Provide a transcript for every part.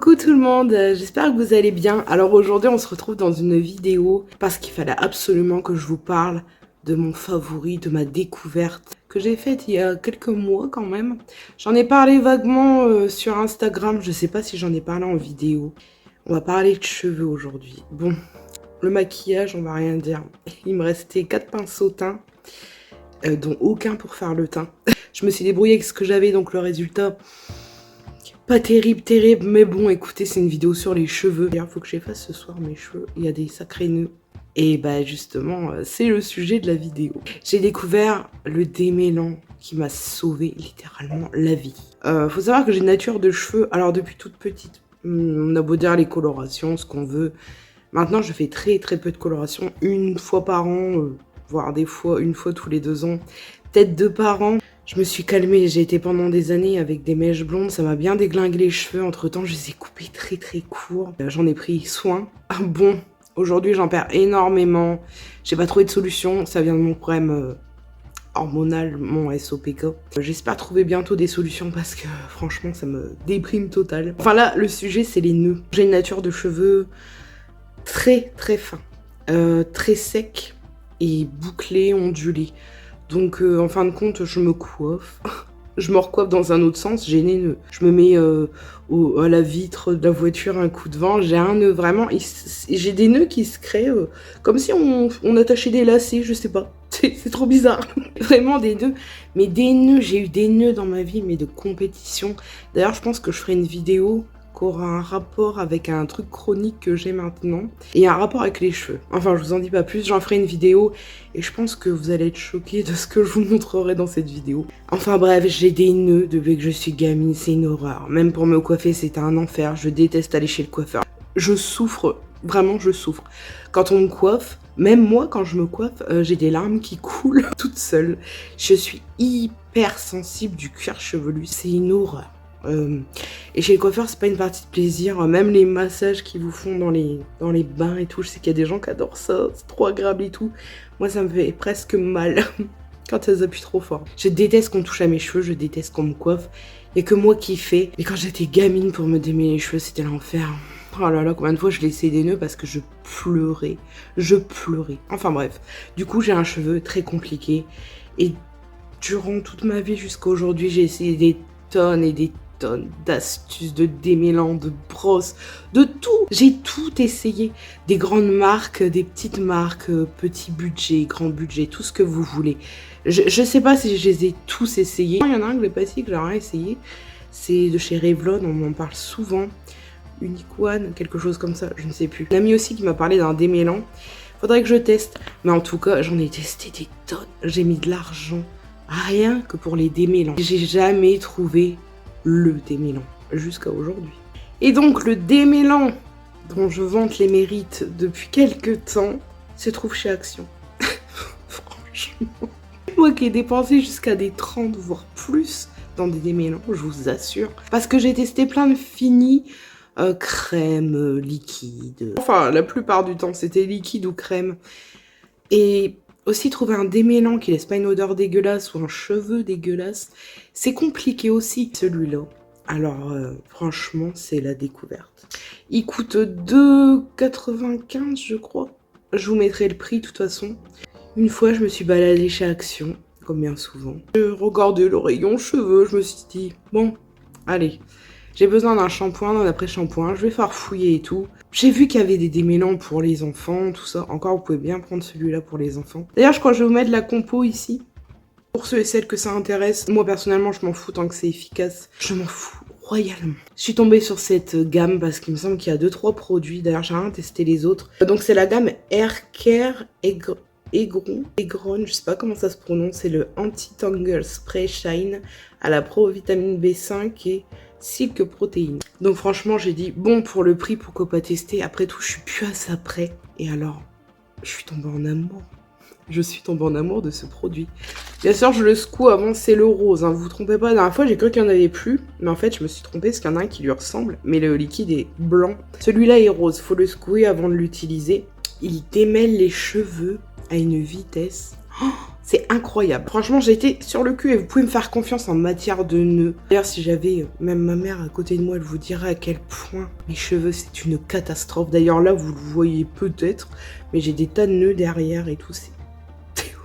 Coucou tout le monde, j'espère que vous allez bien. Alors aujourd'hui on se retrouve dans une vidéo parce qu'il fallait absolument que je vous parle de mon favori, de ma découverte que j'ai faite il y a quelques mois quand même. J'en ai parlé vaguement sur Instagram, je sais pas si j'en ai parlé en vidéo. On va parler de cheveux aujourd'hui. Bon, le maquillage on va rien dire. Il me restait 4 pinceaux teint, dont aucun pour faire le teint. Je me suis débrouillée avec ce que j'avais, donc le résultat... pas terrible, mais bon, écoutez, c'est une vidéo sur les cheveux. D'ailleurs, il faut que j'efface ce soir mes cheveux. Il y a des sacrés nœuds. Et bah justement, c'est le sujet de la vidéo. J'ai découvert le démêlant qui m'a sauvé littéralement la vie. Faut savoir que j'ai une nature de cheveux, alors depuis toute petite. On a beau dire les colorations, ce qu'on veut. Maintenant, je fais très peu de coloration. Une fois par an, voire des fois, une fois tous les 2 ans. Peut-être 2 par an. Je me suis calmée, j'ai été pendant des années avec des mèches blondes, ça m'a bien déglingué les cheveux, entre temps je les ai coupés très courts, j'en ai pris soin. Bon, aujourd'hui j'en perds énormément, j'ai pas trouvé de solution, ça vient de mon problème hormonal, mon SOPK. J'espère trouver bientôt des solutions parce que franchement ça me déprime total. Enfin là, le sujet c'est les nœuds. J'ai une nature de cheveux très fin, très sec et bouclé, ondulé. Donc en fin de compte, je me coiffe. Je me recoiffe dans un autre sens, j'ai des nœuds. Je me mets à la vitre de la voiture un coup de vent, j'ai un nœud vraiment. J'ai des nœuds qui se créent comme si on attachait des lacets, je sais pas. C'est trop bizarre. Vraiment des nœuds. Mais des nœuds, j'ai eu des nœuds dans ma vie, mais de compétition. D'ailleurs, je pense que je ferai une vidéo qui aura un rapport avec un truc chronique que j'ai maintenant et un rapport avec les cheveux. Enfin, je vous en dis pas plus, j'en ferai une vidéo et je pense que vous allez être choqués de ce que je vous montrerai dans cette vidéo. Enfin bref, j'ai des nœuds depuis que je suis gamine, c'est une horreur. Même pour me coiffer, c'est un enfer, je déteste aller chez le coiffeur. Je souffre, vraiment je souffre. Quand on me coiffe, même moi quand je me coiffe, j'ai des larmes qui coulent toute seule. Je suis hyper sensible du cuir chevelu, c'est une horreur. Et chez le coiffeur, c'est pas une partie de plaisir. Même les massages qu'ils vous font dans les bains et tout, je sais qu'il y a des gens qui adorent ça, c'est trop agréable et tout. Moi, ça me fait presque mal quand elles appuient trop fort. Je déteste qu'on touche à mes cheveux, je déteste qu'on me coiffe. Il y a que moi qui fais. Et quand j'étais gamine pour me démêler les cheveux, c'était l'enfer. Oh là là, combien de fois je laissais des nœuds parce que je pleurais. Je pleurais. Enfin bref. Du coup, j'ai un cheveu très compliqué. Et durant toute ma vie jusqu'à aujourd'hui, j'ai essayé des tonnes et des tonnes d'astuces, de démêlants, de brosses, de tout. J'ai tout essayé. Des grandes marques, des petites marques, petit budget, grand budget, tout ce que vous voulez. Je sais pas si je les ai tous essayés. Il y en a un que j'ai pas essayé, que j'ai rien essayé. C'est de chez Revlon, on m'en parle souvent. Unique One, quelque chose comme ça, je ne sais plus. Un ami aussi qui m'a parlé d'un démêlant. Faudrait que je teste. Mais en tout cas, j'en ai testé des tonnes. J'ai mis de l'argent rien que pour les démêlants. J'ai jamais trouvé le démêlant jusqu'à aujourd'hui. Et donc le démêlant dont je vante les mérites depuis quelques temps se trouve chez Action. Franchement. Moi qui ai dépensé jusqu'à des 30 voire plus dans des démêlants, je vous assure. Parce que j'ai testé plein de finis, crème, liquide. Enfin la plupart du temps c'était liquide ou crème. Et aussi trouver un démêlant qui laisse pas une odeur dégueulasse ou un cheveu dégueulasse, c'est compliqué aussi. Celui-là, alors franchement, c'est la découverte. Il coûte 2,95 je crois. Je vous mettrai le prix de toute façon. Une fois, je me suis baladée chez Action, comme bien souvent. Je regardais le rayon cheveux, je me suis dit, bon, allez, j'ai besoin d'un shampoing, d'un après-shampoing, je vais farfouiller et tout. J'ai vu qu'il y avait des démêlants pour les enfants, tout ça. Encore, vous pouvez bien prendre celui-là pour les enfants. D'ailleurs, je crois que je vais vous mettre la compo ici. Pour ceux et celles que ça intéresse. Moi, personnellement, je m'en fous tant que c'est efficace. Je m'en fous royalement. Je suis tombée sur cette gamme parce qu'il me semble qu'il y a 2-3 produits. D'ailleurs, j'ai rien testé les autres. Donc, c'est la gamme Hair Care Egron, je sais pas comment ça se prononce. C'est le Anti-Tangle Spray Shine à la pro-vitamine B5 et Silk Protéines. Donc franchement j'ai dit bon pour le prix pourquoi pas tester. Après tout je suis plus à ça près. Et alors je suis tombée en amour. Je suis tombée en amour de ce produit. Bien sûr je le secoue avant, c'est le rose. Hein. Vous vous trompez pas, la dernière fois j'ai cru qu'il n'y en avait plus. Mais en fait je me suis trompée parce qu'il y en a un qui lui ressemble. Mais le liquide est blanc. Celui-là est rose, faut le secouer avant de l'utiliser. Il démêle les cheveux à une vitesse. Oh, C'est incroyable. Franchement, j'ai été sur le cul et vous pouvez me faire confiance en matière de nœuds. D'ailleurs, si j'avais même ma mère à côté de moi, elle vous dirait à quel point mes cheveux, c'est une catastrophe. D'ailleurs, là, vous le voyez peut-être, mais j'ai des tas de nœuds derrière et tout. C'est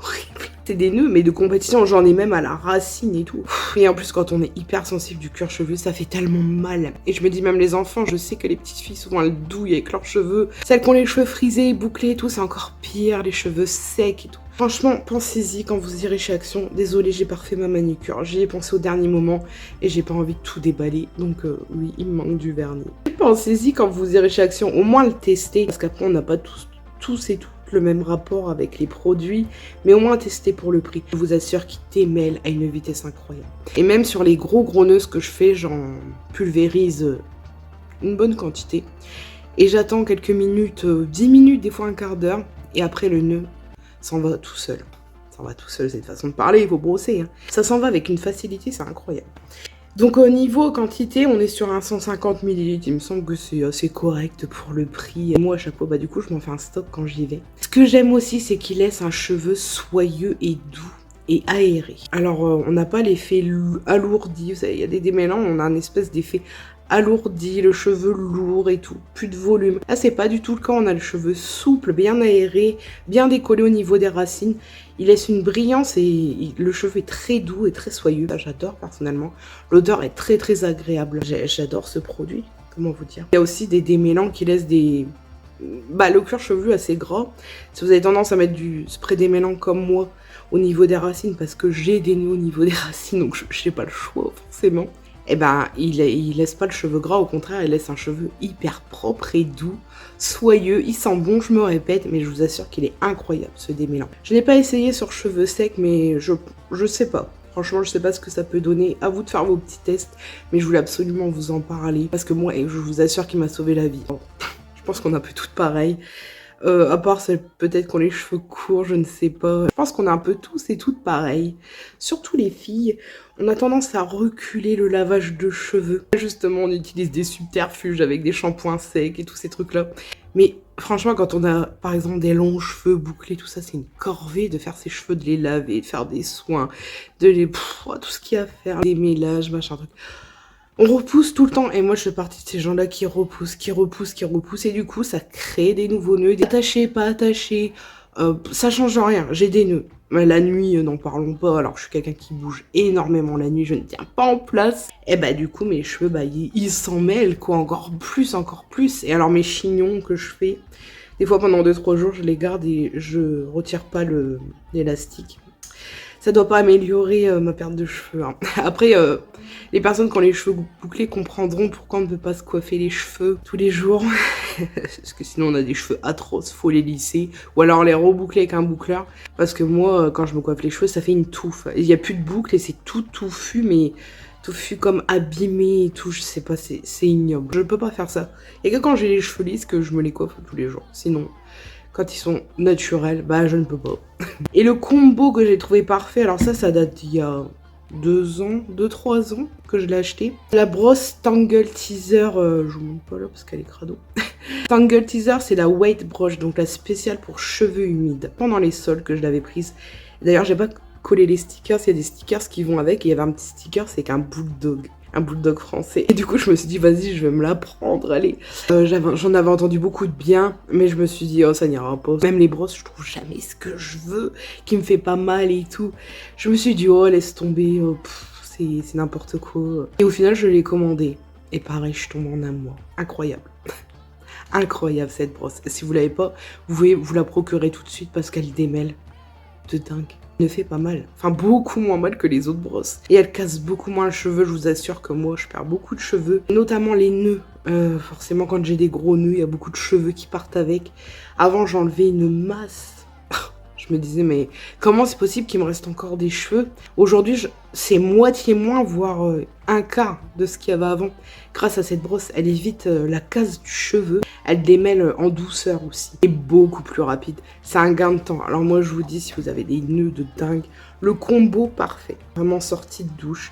horrible. C'est des nœuds, mais de compétition, j'en ai même à la racine et tout. Et en plus, quand on est hyper sensible du cuir chevelu, ça fait tellement mal. Et je me dis, même les enfants, je sais que les petites filles, souvent, elles douillent avec leurs cheveux. Celles qui ont les cheveux frisés, bouclés et tout, c'est encore pire, les cheveux secs et tout. Franchement, pensez-y quand vous irez chez Action. Désolée, j'ai pas refait ma manucure. J'y ai pensé au dernier moment et j'ai pas envie de tout déballer. Donc oui, il me manque du vernis. Pensez-y quand vous irez chez Action. Au moins le tester. Parce qu'après, on n'a pas tous et toutes le même rapport avec les produits. Mais au moins tester pour le prix. Je vous assure qu'il démêle à une vitesse incroyable. Et même sur les gros nœuds que je fais, j'en pulvérise une bonne quantité. Et j'attends quelques minutes, 10 minutes, des fois un quart d'heure. Et après le nœud s'en va tout seul. Ça va tout seul, c'est une façon de parler, il faut brosser. Hein. Ça s'en va avec une facilité, c'est incroyable. Donc au niveau quantité, on est sur un 150 ml. Il me semble que c'est assez correct pour le prix. Et moi, à chaque fois, du coup, je m'en fais un stock quand j'y vais. Ce que j'aime aussi, c'est qu'il laisse un cheveu soyeux et doux et aéré. Alors, on n'a pas l'effet alourdi. Vous savez, il y a des démêlants, on a un espèce d'effet alourdi, le cheveu lourd et tout, plus de volume. Là, c'est pas du tout le cas, on a le cheveu souple, bien aéré, bien décollé au niveau des racines. Il laisse une brillance et le cheveu est très doux et très soyeux. J'adore personnellement. L'odeur est très agréable. J'adore ce produit, comment vous dire. Il y a aussi des démêlants qui laissent le cuir chevelu assez gras. Si vous avez tendance à mettre du spray démêlant comme moi au niveau des racines, parce que j'ai des nœuds au niveau des racines, donc je n'ai pas le choix forcément. Eh ben, il laisse pas le cheveu gras, au contraire, il laisse un cheveu hyper propre et doux, soyeux, il sent bon, je me répète, mais je vous assure qu'il est incroyable, ce démêlant. Je n'ai pas essayé sur cheveux secs, mais je sais pas. Franchement, je sais pas ce que ça peut donner. À vous de faire vos petits tests, mais je voulais absolument vous en parler, parce que moi, je vous assure qu'il m'a sauvé la vie. Je pense qu'on a un peu toutes pareilles. À part celle peut-être qu'on a les cheveux courts, je ne sais pas. Je pense qu'on a un peu tous et toutes pareilles. Surtout les filles, on a tendance à reculer le lavage de cheveux. Justement, on utilise des subterfuges avec des shampoings secs et tous ces trucs-là. Mais franchement, quand on a par exemple des longs cheveux bouclés, tout ça, c'est une corvée de faire ses cheveux, de les laver, de faire des soins, de les... tout ce qu'il y a à faire, des mélages, machin truc. On repousse tout le temps, et moi je fais partie de ces gens-là qui repoussent, et du coup ça crée des nouveaux nœuds, des attachés, pas attachés, ça change rien, j'ai des nœuds. Mais la nuit, n'en parlons pas, alors je suis quelqu'un qui bouge énormément la nuit, je ne tiens pas en place, et du coup mes cheveux, ils s'en mêlent quoi, encore plus, et alors mes chignons que je fais, des fois pendant 2-3 jours je les garde et je retire pas l'élastique. Ça doit pas améliorer ma perte de cheveux. Hein. Après, les personnes qui ont les cheveux bouclés comprendront pourquoi on ne peut pas se coiffer les cheveux tous les jours. Parce que sinon on a des cheveux atroces, faut les lisser. Ou alors les reboucler avec un boucleur. Parce que moi, quand je me coiffe les cheveux, ça fait une touffe. Il n'y a plus de boucle et c'est tout touffu, mais touffu comme abîmé et tout. Je sais pas, c'est ignoble. Je peux pas faire ça. Et que quand j'ai les cheveux lisses, que je me les coiffe tous les jours. Sinon... Quand ils sont naturels, je ne peux pas. Et le combo que j'ai trouvé parfait, alors ça date d'il y a 2-3 ans que je l'ai acheté. La brosse Tangle Teaser, je vous montre pas là parce qu'elle est crado. Tangle Teaser, c'est la weight brush, donc la spéciale pour cheveux humides. Pendant les sols que je l'avais prise. D'ailleurs, j'ai pas collé les stickers, il y a des stickers qui vont avec. Et il y avait un petit sticker, c'est qu'un bulldog. Un bulldog français. Et du coup, je me suis dit, vas-y, je vais me la prendre, allez. J'en avais entendu beaucoup de bien, mais je me suis dit, oh, ça n'ira pas. Même les brosses, je trouve jamais ce que je veux, qui me fait pas mal et tout. Je me suis dit, oh, laisse tomber, c'est n'importe quoi. Et au final, je l'ai commandé. Et pareil, je tombe en amour. Incroyable. Incroyable, cette brosse. Si vous l'avez pas, vous pouvez vous la procurer tout de suite parce qu'elle démêle de dingue. Ne fait pas mal, enfin beaucoup moins mal que les autres brosses, et elle casse beaucoup moins le cheveu. Je vous assure que moi je perds beaucoup de cheveux, notamment les nœuds. Forcément quand j'ai des gros nœuds, il y a beaucoup de cheveux qui partent avec. Avant j'enlevais une masse. Je me disais mais comment c'est possible qu'il me reste encore des cheveux? Aujourd'hui c'est moitié moins, voire un quart de ce qu'il y avait avant. Grâce à cette brosse, elle évite la casse du cheveu. Elle démêle en douceur aussi. Et beaucoup plus rapide. C'est un gain de temps. Alors moi je vous dis, si vous avez des nœuds de dingue, le combo parfait. Vraiment sorti de douche.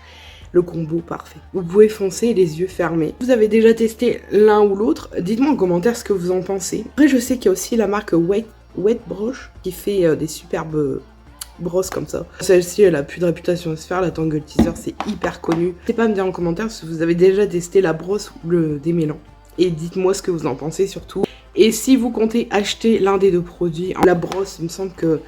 Le combo parfait. Vous pouvez foncer les yeux fermés. Vous avez déjà testé l'un ou l'autre? Dites-moi en commentaire ce que vous en pensez. Après je sais qu'il y a aussi la marque Wet Brush qui fait des superbes brosse comme ça. Celle-ci, elle a plus de réputation à se faire, la Tangle Teezer, c'est hyper connu. N'hésitez pas à me dire en commentaire si vous avez déjà testé la brosse ou le démêlant. Et dites-moi ce que vous en pensez surtout. Et si vous comptez acheter l'un des deux produits, la brosse, il me semble que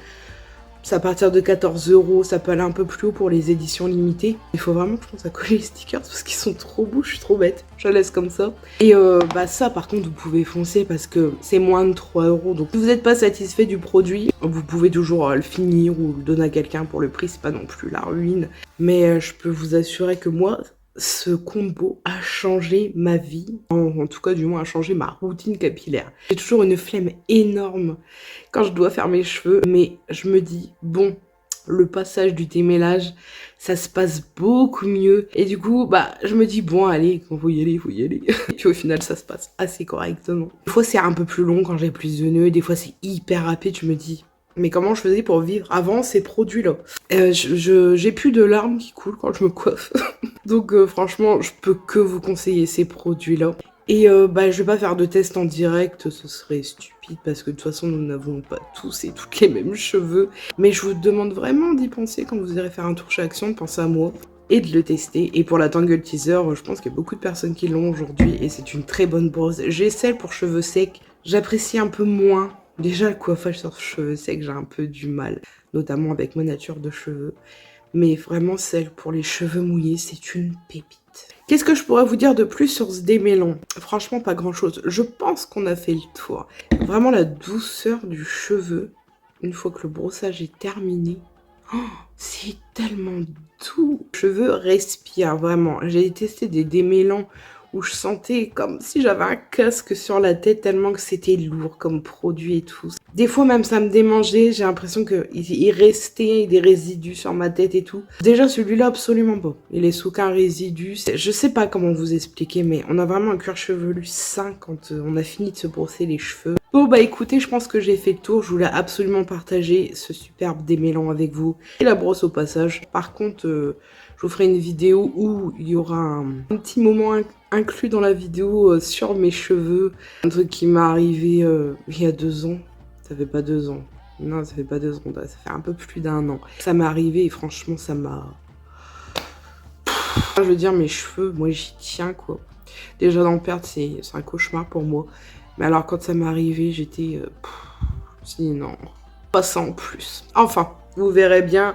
c'est à partir de 14 €, ça peut aller un peu plus haut pour les éditions limitées. Il faut vraiment que je pense à coller les stickers parce qu'ils sont trop beaux, je suis trop bête. Je la laisse comme ça. Et ça par contre vous pouvez foncer parce que c'est moins de 3 €. Donc si vous n'êtes pas satisfait du produit, vous pouvez toujours le finir ou le donner à quelqu'un pour le prix, c'est pas non plus la ruine. Mais je peux vous assurer que moi, ce combo a changé ma vie, en tout cas du moins a changé ma routine capillaire. J'ai toujours une flemme énorme quand je dois faire mes cheveux, mais je me dis bon, le passage du démêlage, ça se passe beaucoup mieux. Et du coup, je me dis bon allez, faut y aller. Et puis au final, ça se passe assez correctement. Des fois c'est un peu plus long quand j'ai plus de nœuds, des fois c'est hyper rapide, je me dis mais comment je faisais pour vivre avant ces produits-là? J'ai plus de larmes qui coulent quand je me coiffe. Donc franchement, je peux que vous conseiller ces produits-là. Et je vais pas faire de test en direct, ce serait stupide parce que de toute façon nous n'avons pas tous et toutes les mêmes cheveux. Mais je vous demande vraiment d'y penser quand vous irez faire un tour chez Action, de penser à moi et de le tester. Et pour la Tangle Teezer, je pense qu'il y a beaucoup de personnes qui l'ont aujourd'hui et c'est une très bonne brosse. J'ai celle pour cheveux secs, j'apprécie un peu moins. Déjà le coiffage sur cheveux secs, j'ai un peu du mal, notamment avec ma nature de cheveux. Mais vraiment celle pour les cheveux mouillés, c'est une pépite. Qu'est-ce que je pourrais vous dire de plus sur ce démêlant? Franchement, pas grand-chose. Je pense qu'on a fait le tour. Vraiment la douceur du cheveu, une fois que le brossage est terminé. Oh, c'est tellement doux. Les cheveux respirent, vraiment. J'ai testé des démêlants où je sentais comme si j'avais un casque sur la tête tellement que c'était lourd comme produit et tout. Des fois même ça me démangeait, j'ai l'impression qu'il restait des résidus sur ma tête et tout. Déjà celui-là absolument pas, il est sous aucun résidu. Je sais pas comment vous expliquer mais on a vraiment un cuir chevelu sain quand on a fini de se brosser les cheveux. Bon écoutez, je pense que j'ai fait le tour, je voulais absolument partager ce superbe démêlant avec vous et la brosse au passage. Par contre, je vous ferai une vidéo où il y aura un petit moment inclus dans la vidéo sur mes cheveux. Un truc qui m'est arrivé il y a 2 ans. Ça fait pas 2 ans. Non, ça fait pas 2 ans. Ça fait un peu plus d'1 an. Ça m'est arrivé et franchement, ça m'a... Je veux dire, mes cheveux, moi j'y tiens quoi. Déjà d'en perdre, c'est un cauchemar pour moi. Mais alors quand ça m'est arrivé, j'étais... non, pas ça en plus. Enfin, vous verrez bien.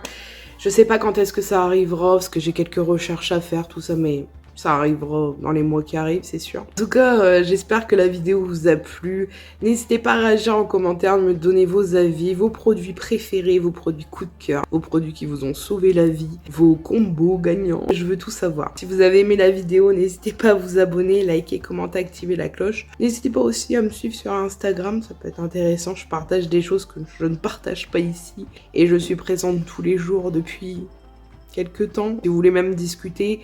Je sais pas quand est-ce que ça arrivera, parce que j'ai quelques recherches à faire, tout ça, mais ça arrivera dans les mois qui arrivent, c'est sûr. En tout cas, j'espère que la vidéo vous a plu. N'hésitez pas à réagir en commentaire, me donner vos avis, vos produits préférés, vos produits coup de cœur, vos produits qui vous ont sauvé la vie, vos combos gagnants. Je veux tout savoir. Si vous avez aimé la vidéo, n'hésitez pas à vous abonner, liker, commenter, activer la cloche. N'hésitez pas aussi à me suivre sur Instagram, ça peut être intéressant. Je partage des choses que je ne partage pas ici. Et je suis présente tous les jours depuis quelques temps. Si vous voulez même discuter,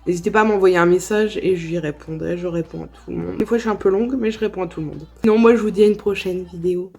n'hésitez pas à m'envoyer un message et j'y répondrai. Je réponds à tout le monde. Des fois je suis un peu longue mais je réponds à tout le monde. Sinon moi je vous dis à une prochaine vidéo.